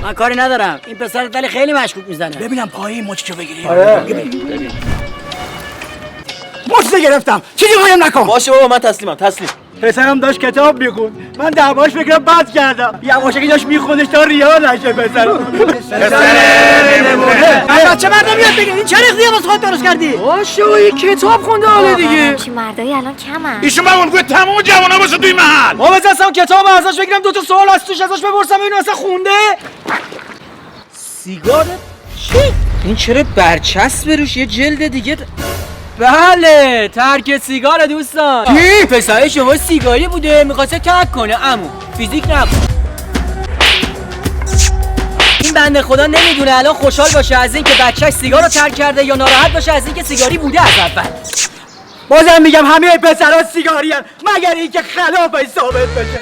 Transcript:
من کاری ندارم. این پسر ولی خیلی مشکوک میزنه. ببینم پای مچشو بگیری. آره. مچشو گرفتم. چیزی قایم نکن. باشه بابا من تسلیم. پسرم داشت کتاب میخوند. من دعواش فکرم بد کردم. یواشکی داشت میخوندش تا ریا نشه پسرم. بچه مرد نمیاد بگه این چه ریختیه واسه خودت درست کردی؟ باشه این کتاب خونده حالا دیگه. چی مردایی الان کمن. ایشون به اون گفت تمام جوانا باشه توی محل. ما بزنم کتاب ازش بگیرم 2 تا سوال از توش ازش بپرسم اینو اصلا خونده. سیگار چی؟ این چرا برچسب روش یه جلد دیگه بله ترک سیگار دوستان. چی؟ پسر شما سیگاری بوده میخواسته ترک کنه عمو فیزیک نبود. این بنده خدا نمیدونه الان خوشحال باشه از اینکه بچهش سیگار رو ترک کرده یا ناراحت باشه از اینکه سیگاری بوده از اول. بازم میگم همه پسرها سیگاری هن مگر اینکه خلافش ثابت بشه.